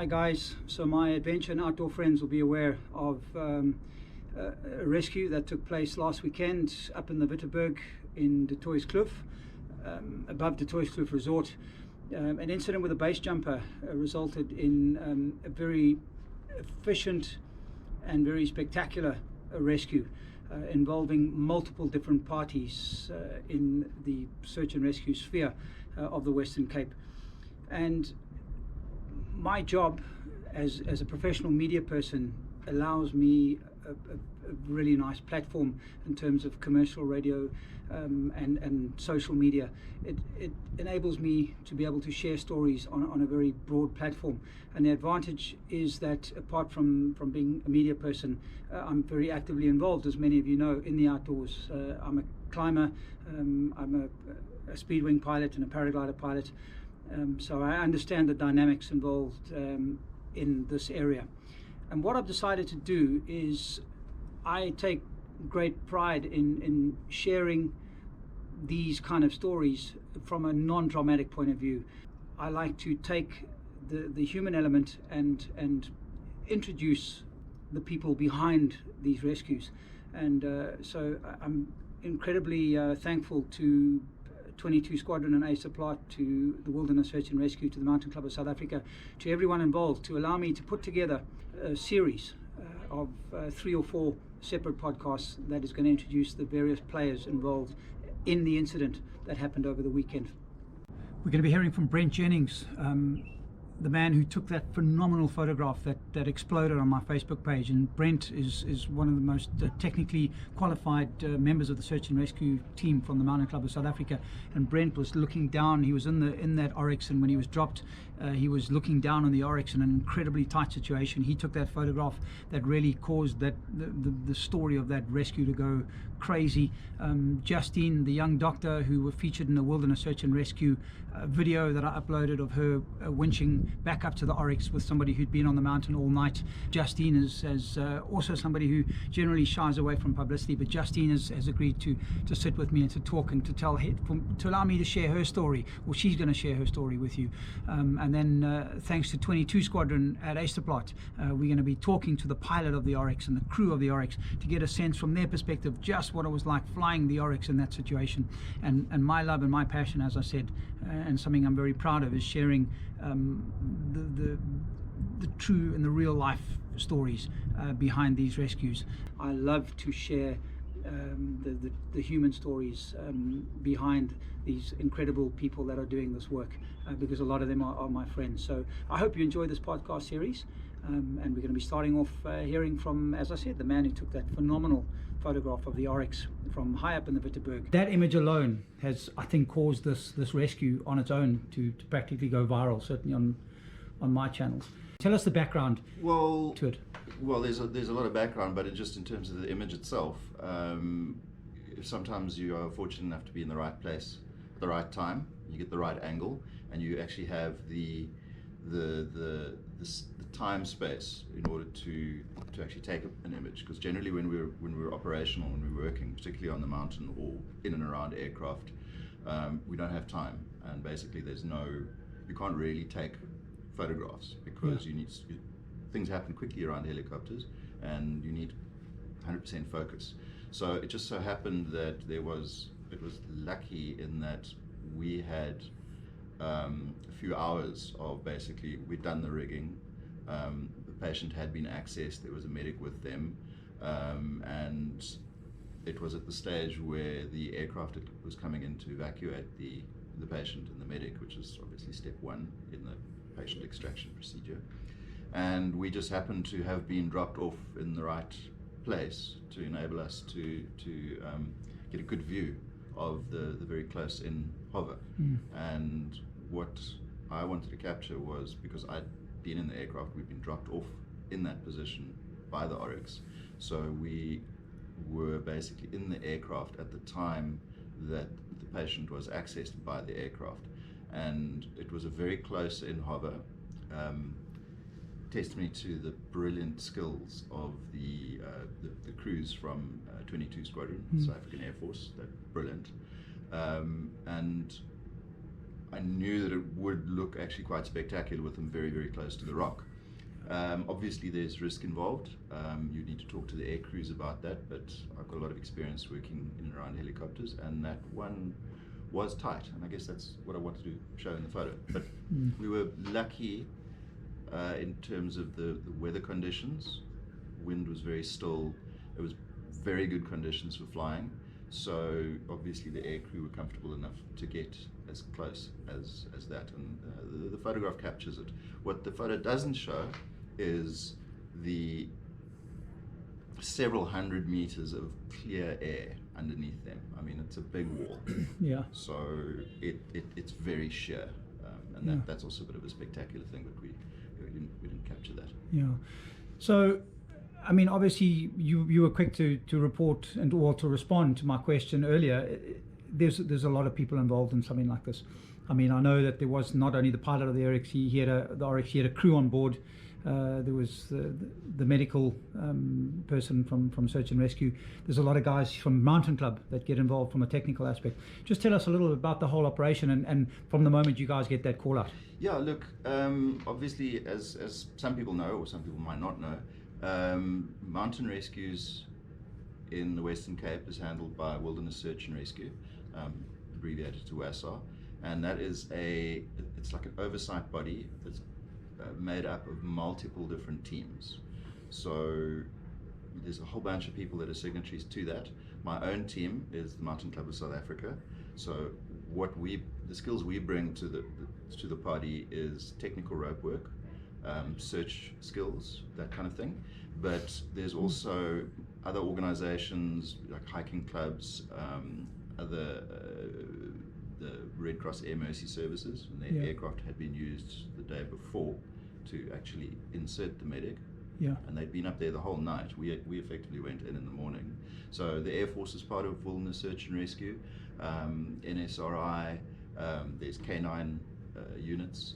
Hi guys, so my adventure and outdoor friends will be aware of a rescue that took place last weekend up in the Witteberg in De Toys Kloof, above De Toys Kloof Resort. An incident with a base jumper resulted in a very efficient and very spectacular rescue involving multiple different parties in the search and rescue sphere of the Western Cape. And my job as a professional media person allows me a really nice platform in terms of commercial radio and social media. It enables me to be able to share stories on a very broad platform, and the advantage is that apart from being a media person, I'm very actively involved, as many of you know, in the outdoors. I'm a climber, I'm a speedwing pilot and a paraglider pilot, so I understand the dynamics involved in this area. And what I've decided to do is I take great pride in sharing these kind of stories from a non-dramatic point of view. I like to take the human element and introduce the people behind these rescues. And so I'm incredibly thankful to 22 Squadron and Ace Supply, to the Wilderness Search and Rescue, to the Mountain Club of South Africa, to everyone involved, to allow me to put together a series of 3 or 4 separate podcasts that is going to introduce the various players involved in the incident that happened over the weekend. We're going to be hearing from Brent Jennings, the man who took that phenomenal photograph that exploded on my Facebook page. And Brent is one of the most technically qualified members of the search and rescue team from the Mountain Club of South Africa. And Brent was looking down. He was in that oryx, and when he was dropped, he was looking down on the oryx in an incredibly tight situation. He took that photograph that really caused the story of that rescue to go crazy. Justine, the young doctor who was featured in the Wilderness Search and Rescue video that I uploaded of her winching back up to the oryx with somebody who'd been on the mountain all night. Justine is also somebody who generally shies away from publicity, but Justine has agreed to sit with me and to talk and to allow me to share her story. Well, she's going to share her story with you. And then thanks to 22 Squadron at Easterplot, we're going to be talking to the pilot of the oryx and the crew of the oryx to get a sense from their perspective just what it was like flying the oryx in that situation. And my love and my passion, as I said, and something I'm very proud of, is sharing the true and the real life stories behind these rescues. I love to share the human stories behind these incredible people that are doing this work, because a lot of them are my friends. So I hope you enjoy this podcast series, and we're going to be starting off hearing from, as I said, the man who took that phenomenal photograph of the oryx from high up in the Witteberg. That image alone has, I think, caused this rescue on its own to practically go viral, certainly on my channels. Tell us the background to it. Well, there's a lot of background, but just in terms of the image itself, sometimes you are fortunate enough to be in the right place at the right time. You get the right angle, and you actually have the time space in order to actually take an image. Because generally, when we're operational, when we're working, particularly on the mountain or in and around aircraft, we don't have time, and basically you can't really take photographs because things happen quickly around helicopters, and you need 100% focus. So it just so happened that it was lucky in that we had a few hours of basically, we'd done the rigging, the patient had been accessed, there was a medic with them, and it was at the stage where the aircraft was coming in to evacuate the patient and the medic, which is obviously step 1 in the patient extraction procedure. And we just happened to have been dropped off in the right place to enable us to get a good view of the very close in hover. And what I wanted to capture was, because I'd been in the aircraft, we'd been dropped off in that position by the oryx, so we were basically in the aircraft at the time that the patient was accessed by the aircraft, and it was a very close in hover. Testimony to the brilliant skills of the crews from 22 Squadron, South African Air Force. They're brilliant, and I knew that it would look actually quite spectacular with them very, very close to the rock. Obviously, there's risk involved. You need to talk to the air crews about that, but I've got a lot of experience working in and around helicopters, and that one was tight, and I guess that's what I wanted to show in the photo. But we were lucky in terms of the weather conditions. Wind was very still. It was very good conditions for flying, so obviously the air crew were comfortable enough to get as close as that, and the photograph captures it. What the photo doesn't show is the several hundred meters of clear air underneath them. I mean, it's a big wall. Yeah. So it's very sheer, and that's also a bit of a spectacular thing, but we didn't capture that. Yeah. So, I mean, obviously you were quick to report and to respond to my question earlier. There's a lot of people involved in something like this. I mean, I know that there was not only the pilot of the RXE, he had a crew on board. There was the medical person from search and rescue. There's a lot of guys from Mountain Club that get involved from a technical aspect. Just tell us a little about the whole operation and from the moment you guys get that call out. Yeah, look, obviously, as some people know, or some people might not know, mountain rescues in the Western Cape is handled by Wilderness Search and Rescue, abbreviated to WASR, and that is it's like an oversight body that's made up of multiple different teams. So there's a whole bunch of people that are signatories to that. My own team is the Mountain Club of South Africa. So the skills we bring to the party is technical rope work, search skills, that kind of thing. But there's also other organizations like hiking clubs, the Red Cross Air Mercy Services, and their aircraft had been used the day before to actually insert the medic. Yeah. And they'd been up there the whole night. We effectively went in the morning. So the Air Force is part of Wilderness Search and Rescue, NSRI, there's K9 units,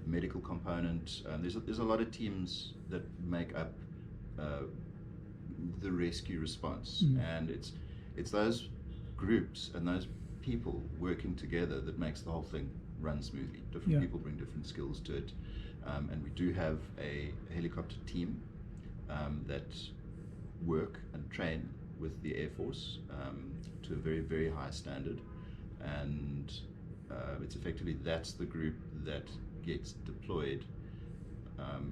medical component. There's a lot of teams that make up the rescue response, and it's those groups and those people working together that makes the whole thing run smoothly. Different people bring different skills to it, and we do have a helicopter team that work and train with the Air Force to a very, very high standard, and it's effectively that's the group that gets deployed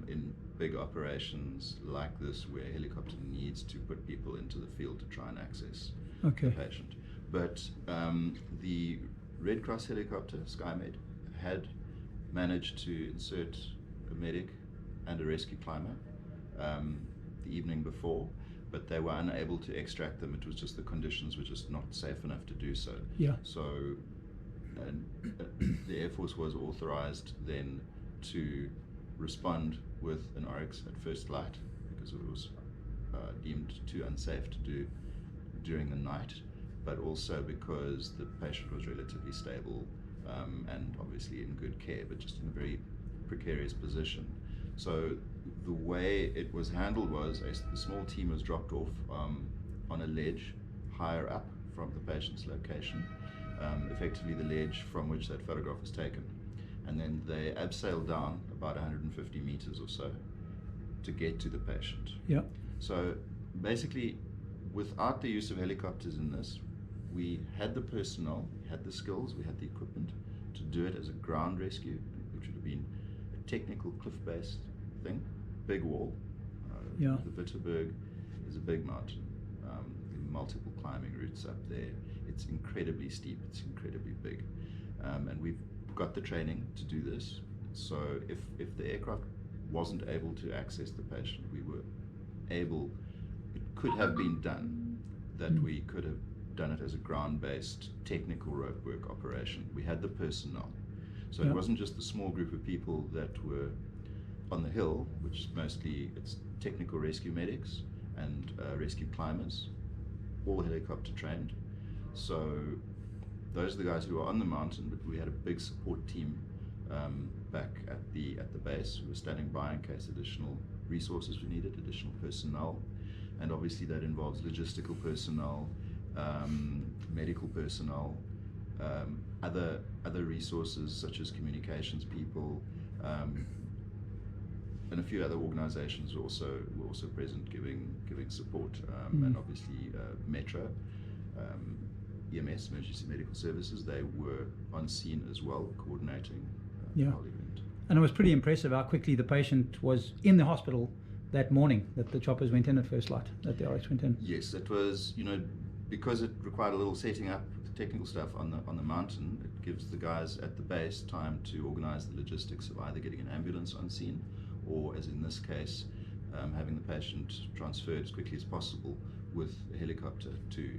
in big operations like this, where a helicopter needs to put people into the field to try and access the patient. But the Red Cross helicopter, SkyMed, had managed to insert a medic and a rescue climber the evening before, but they were unable to extract them. It was just the conditions were just not safe enough to do so. Yeah. So the Air Force was authorized then to respond with an RX at first light, because it was deemed too unsafe to do during the night, but also because the patient was relatively stable and obviously in good care, but just in a very precarious position. So the way it was handled was a small team was dropped off on a ledge higher up from the patient's location, effectively the ledge from which that photograph was taken. And then they abseiled down about 150 meters or so to get to the patient. Yeah. So basically, without the use of helicopters in this, we had the personnel, we had the skills, we had the equipment to do it as a ground rescue, which would have been a technical cliff-based thing, big wall. The Witteberg is a big mountain, multiple climbing routes up there. It's incredibly steep, it's incredibly big, and we've got the training to do this. So if the aircraft wasn't able to access the patient, we were able, it could have been done, that we could have done it as a ground-based technical rope work operation. We had the personnel. So it wasn't just the small group of people that were on the hill, which mostly it's technical rescue medics and rescue climbers, all helicopter trained. So those are the guys who were on the mountain, but we had a big support team back at the base who were standing by in case additional resources were needed, additional personnel, and obviously that involves logistical personnel, medical personnel, other resources such as communications people, and a few other organisations were also present, giving support, and obviously Metro, EMS, Emergency Medical Services, they were on scene as well, coordinating the whole event. And it was pretty impressive how quickly the patient was in the hospital that morning that the choppers went in at first light, that the RX went in. Yes, it was, because it required a little setting up, the technical stuff on the mountain, it gives the guys at the base time to organise the logistics of either getting an ambulance on scene, or, as in this case, having the patient transferred as quickly as possible with a helicopter to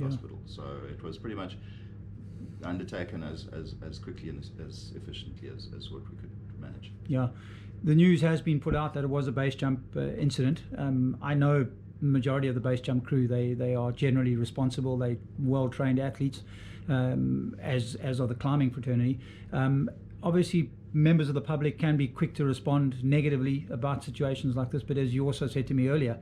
hospital. So it was pretty much undertaken as quickly and as efficiently as what we could manage. Yeah, the news has been put out that it was a base jump incident. I know the majority of the base jump crew, they are generally responsible, they well trained athletes, as are the climbing fraternity. Obviously members of the public can be quick to respond negatively about situations like this, but as you also said to me earlier,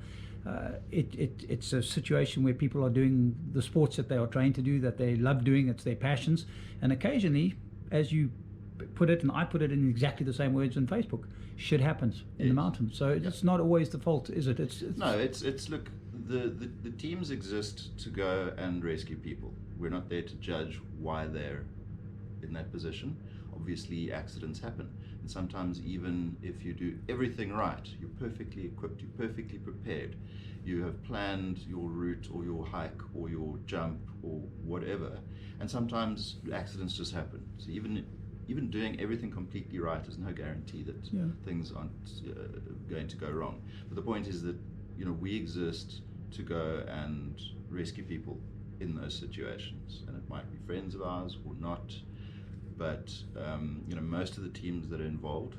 it's a situation where people are doing the sports that they are trained to do, that they love doing, it's their passions, and occasionally, as you put it and I put it in exactly the same words on Facebook, shit happens in the mountains. So it's not always the fault, is it? No, it's look, the teams exist to go and rescue people. We're not there to judge why they're in that position. Obviously accidents happen, and sometimes even if you do everything right, you're perfectly equipped, you're perfectly prepared, you have planned your route or your hike or your jump or whatever, and sometimes accidents just happen. So even doing everything completely right is no guarantee that things aren't going to go wrong. But the point is that we exist to go and rescue people in those situations, and it might be friends of ours or not. But most of the teams that are involved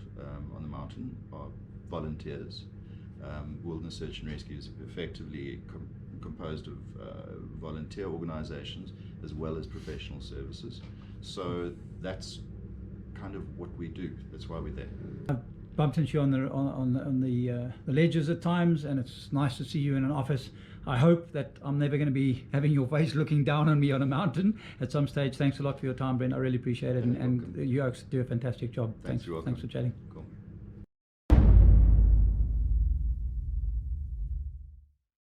on the mountain are volunteers. Wilderness Search and Rescue is effectively composed of volunteer organisations as well as professional services. So that's kind of what we do. That's why we're there. I've bumped into you on the ledges at times, and it's nice to see you in an office. I hope that I'm never going to be having your face looking down on me on a mountain at some stage. Thanks a lot for your time, Brent. I really appreciate it, and you guys do a fantastic job. Thanks for chatting.